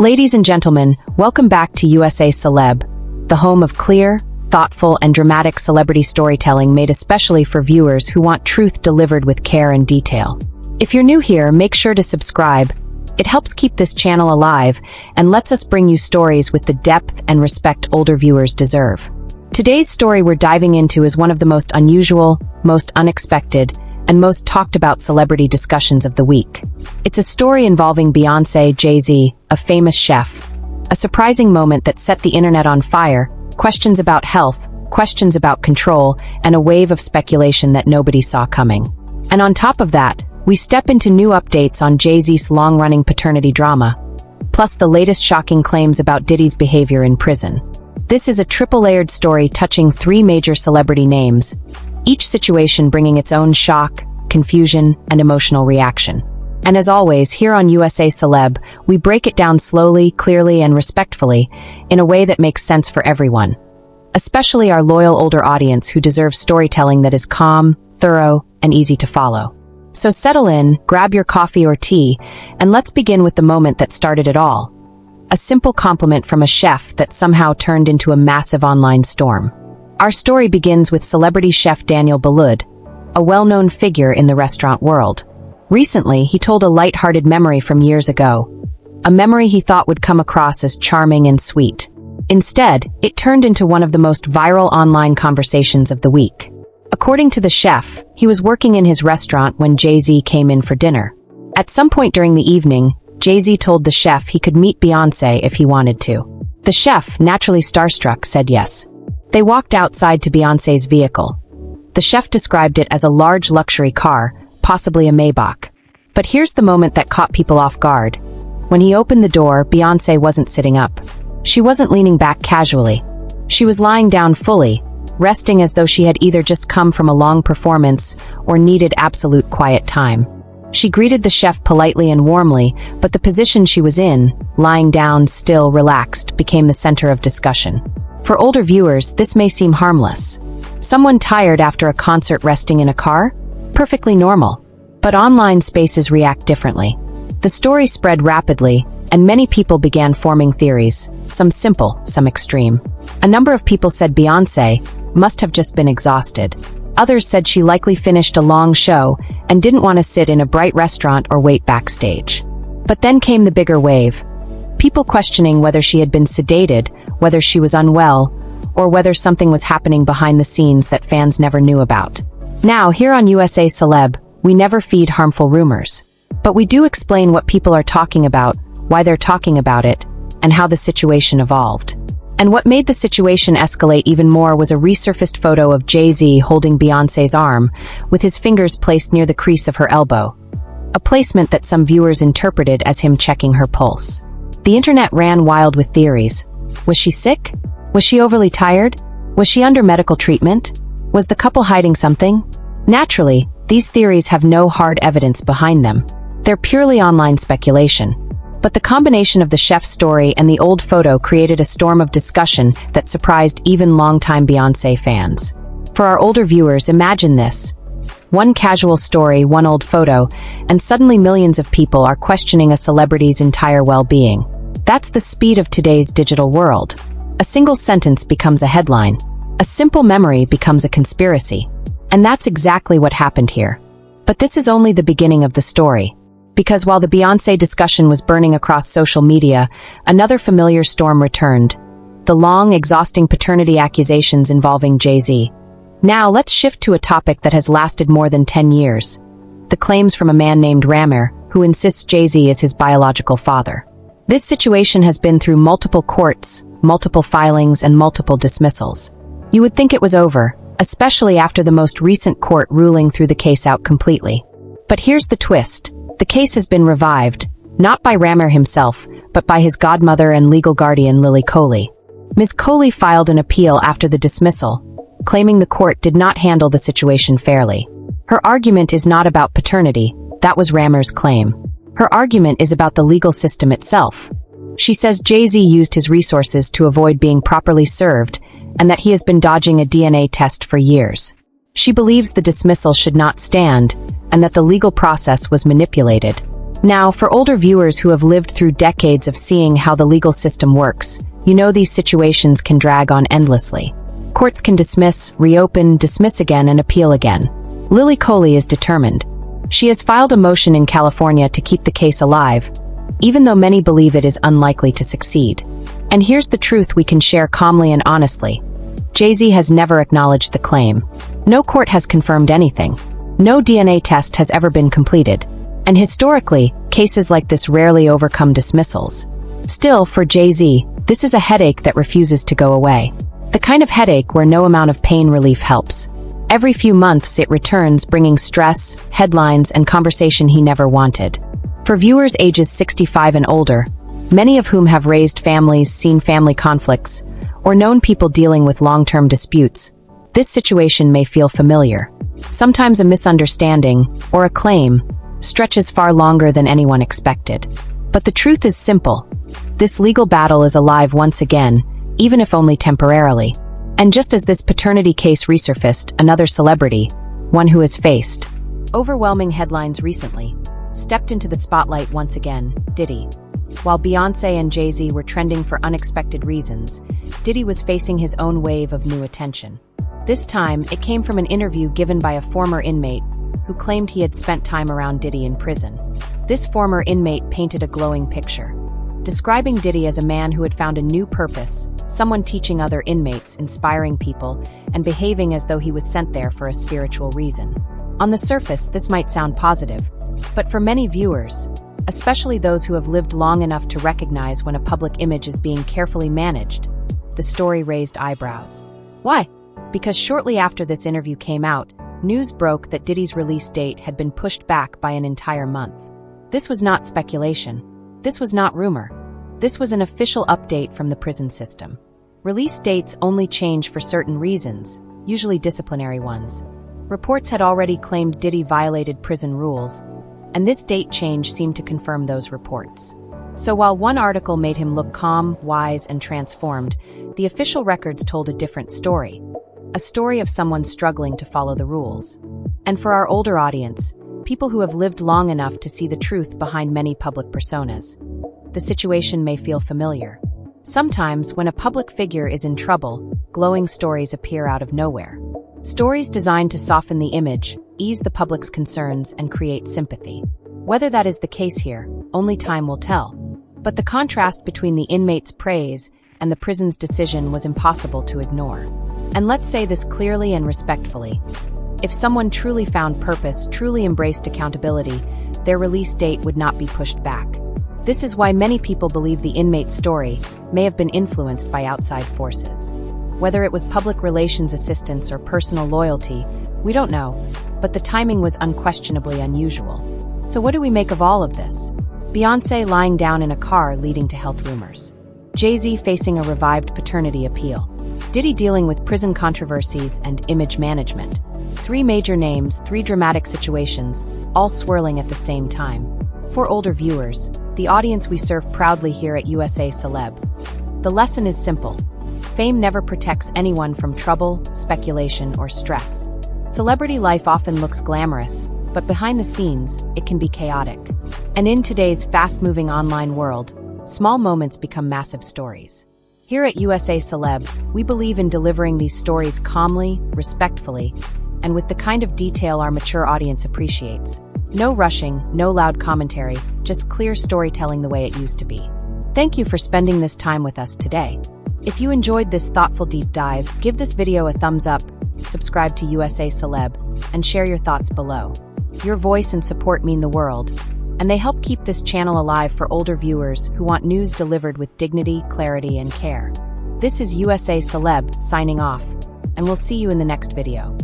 Ladies and gentlemen, welcome back to USA CELEB, the home of clear, thoughtful, and dramatic celebrity storytelling made especially for viewers who want truth delivered with care and detail. If you're new here, make sure to subscribe. It helps keep this channel alive and lets us bring you stories with the depth and respect older viewers deserve. Today's story we're diving into is one of the most unusual, most unexpected, and most talked about celebrity discussions of the week. It's a story involving Beyonce, Jay-Z, a famous chef. A surprising moment that set the internet on fire, questions about health, questions about control, and a wave of speculation that nobody saw coming. And on top of that, we step into new updates on Jay-Z's long-running paternity drama, plus the latest shocking claims about Diddy's behavior in prison. This is a triple-layered story touching three major celebrity names, each situation bringing its own shock, confusion, and emotional reaction. And as always, here on USA CELEB, we break it down slowly, clearly, and respectfully, in a way that makes sense for everyone. Especially our loyal older audience who deserves storytelling that is calm, thorough, and easy to follow. So settle in, grab your coffee or tea, and let's begin with the moment that started it all. A simple compliment from a chef that somehow turned into a massive online storm. Our story begins with celebrity chef Daniel Boulud, a well-known figure in the restaurant world. Recently, he told a light-hearted memory from years ago, a memory he thought would come across as charming and sweet. Instead, it turned into one of the most viral online conversations of the week. According to the chef, he was working in his restaurant when Jay-Z came in for dinner. At some point during the evening, Jay-Z told the chef he could meet Beyonce if he wanted to. The chef, naturally starstruck, said yes. They walked outside to Beyonce's vehicle. The chef described it as a large luxury car, possibly a Maybach. But here's the moment that caught people off guard. When he opened the door, Beyonce wasn't sitting up. She wasn't leaning back casually. She was lying down fully, resting as though she had either just come from a long performance or needed absolute quiet time. She greeted the chef politely and warmly, but the position she was in, lying down, still relaxed, became the center of discussion. For older viewers, this may seem harmless. Someone tired after a concert resting in a car? Perfectly normal. But online spaces react differently. The story spread rapidly, and many people began forming theories, some simple, some extreme. A number of people said Beyonce must have just been exhausted. Others said she likely finished a long show and didn't want to sit in a bright restaurant or wait backstage. But then came the bigger wave. People questioning whether she had been sedated, whether she was unwell, or whether something was happening behind the scenes that fans never knew about. Now, here on USA CELEB, we never feed harmful rumors. But we do explain what people are talking about, why they're talking about it, and how the situation evolved. And what made the situation escalate even more was a resurfaced photo of Jay-Z holding Beyonce's arm, with his fingers placed near the crease of her elbow. A placement that some viewers interpreted as him checking her pulse. The internet ran wild with theories. Was she sick? Was she overly tired? Was she under medical treatment? Was the couple hiding something? Naturally, these theories have no hard evidence behind them. They're purely online speculation. But the combination of the chef's story and the old photo created a storm of discussion that surprised even longtime Beyonce fans. For our older viewers, imagine this. One casual story, one old photo, and suddenly millions of people are questioning a celebrity's entire well-being. That's the speed of today's digital world. A single sentence becomes a headline. A simple memory becomes a conspiracy. And that's exactly what happened here. But this is only the beginning of the story. Because while the Beyonce discussion was burning across social media, another familiar storm returned. The long, exhausting paternity accusations involving Jay-Z. Now, let's shift to a topic that has lasted more than 10 years. The claims from a man named Ramir, who insists Jay-Z is his biological father. This situation has been through multiple courts, multiple filings, and multiple dismissals. You would think it was over, especially after the most recent court ruling threw the case out completely. But here's the twist. The case has been revived, not by Ramir himself, but by his godmother and legal guardian Lily Coley. Ms. Coley filed an appeal after the dismissal, claiming the court did not handle the situation fairly. Her argument is not about paternity, that was Ramir's claim. Her argument is about the legal system itself. She says Jay-Z used his resources to avoid being properly served, and that he has been dodging a DNA test for years. She believes the dismissal should not stand, and that the legal process was manipulated. Now, for older viewers who have lived through decades of seeing how the legal system works, you know these situations can drag on endlessly. Courts can dismiss, reopen, dismiss again, and appeal again. Lily Coley is determined. She has filed a motion in California to keep the case alive, even though many believe it is unlikely to succeed. And here's the truth we can share calmly and honestly. Jay-Z has never acknowledged the claim. No court has confirmed anything. No DNA test has ever been completed. And historically, cases like this rarely overcome dismissals. Still, for Jay-Z, this is a headache that refuses to go away. The kind of headache where no amount of pain relief helps. Every few months it returns, bringing stress, headlines, and conversation he never wanted. For viewers ages 65 and older, many of whom have raised families, seen family conflicts, or known people dealing with long-term disputes, this situation may feel familiar. Sometimes a misunderstanding, or a claim, stretches far longer than anyone expected. But the truth is simple. This legal battle is alive once again, even if only temporarily. And just as this paternity case resurfaced, another celebrity, one who has faced overwhelming headlines recently, stepped into the spotlight once again, Diddy. While Beyonce and Jay-Z were trending for unexpected reasons, Diddy was facing his own wave of new attention. This time, it came from an interview given by a former inmate who claimed he had spent time around Diddy in prison. This former inmate painted a glowing picture, describing Diddy as a man who had found a new purpose, someone teaching other inmates, inspiring people, and behaving as though he was sent there for a spiritual reason. On the surface, this might sound positive, but for many viewers, especially those who have lived long enough to recognize when a public image is being carefully managed, the story raised eyebrows. Why? Because shortly after this interview came out, news broke that Diddy's release date had been pushed back by an entire month. This was not speculation. This was not rumor. This was an official update from the prison system. Release dates only change for certain reasons, usually disciplinary ones. Reports had already claimed Diddy violated prison rules, and this date change seemed to confirm those reports. So while one article made him look calm, wise, and transformed, the official records told a different story. A story of someone struggling to follow the rules. And for our older audience, people who have lived long enough to see the truth behind many public personas, the situation may feel familiar. Sometimes, when a public figure is in trouble, glowing stories appear out of nowhere. Stories designed to soften the image, ease the public's concerns, and create sympathy. Whether that is the case here, only time will tell. But the contrast between the inmate's praise and the prison's decision was impossible to ignore. And let's say this clearly and respectfully. If someone truly found purpose, truly embraced accountability, their release date would not be pushed back. This is why many people believe the inmate's story may have been influenced by outside forces. Whether it was public relations assistance or personal loyalty, we don't know, but the timing was unquestionably unusual. So what do we make of all of this? Beyonce lying down in a car leading to health rumors. Jay-Z facing a revived paternity appeal. Diddy dealing with prison controversies and image management. Three major names, three dramatic situations, all swirling at the same time. For older viewers, the audience we serve proudly here at USA CELEB. The lesson is simple. Fame never protects anyone from trouble, speculation, or stress. Celebrity life often looks glamorous, but behind the scenes, it can be chaotic. And in today's fast-moving online world, small moments become massive stories. Here at USA CELEB, we believe in delivering these stories calmly, respectfully, and with the kind of detail our mature audience appreciates. No rushing, no loud commentary, just clear storytelling the way it used to be. Thank you for spending this time with us today. If you enjoyed this thoughtful deep dive, give this video a thumbs up, subscribe to USA CELEB, and share your thoughts below. Your voice and support mean the world, and they help keep this channel alive for older viewers who want news delivered with dignity, clarity, and care. This is USA CELEB signing off, and we'll see you in the next video.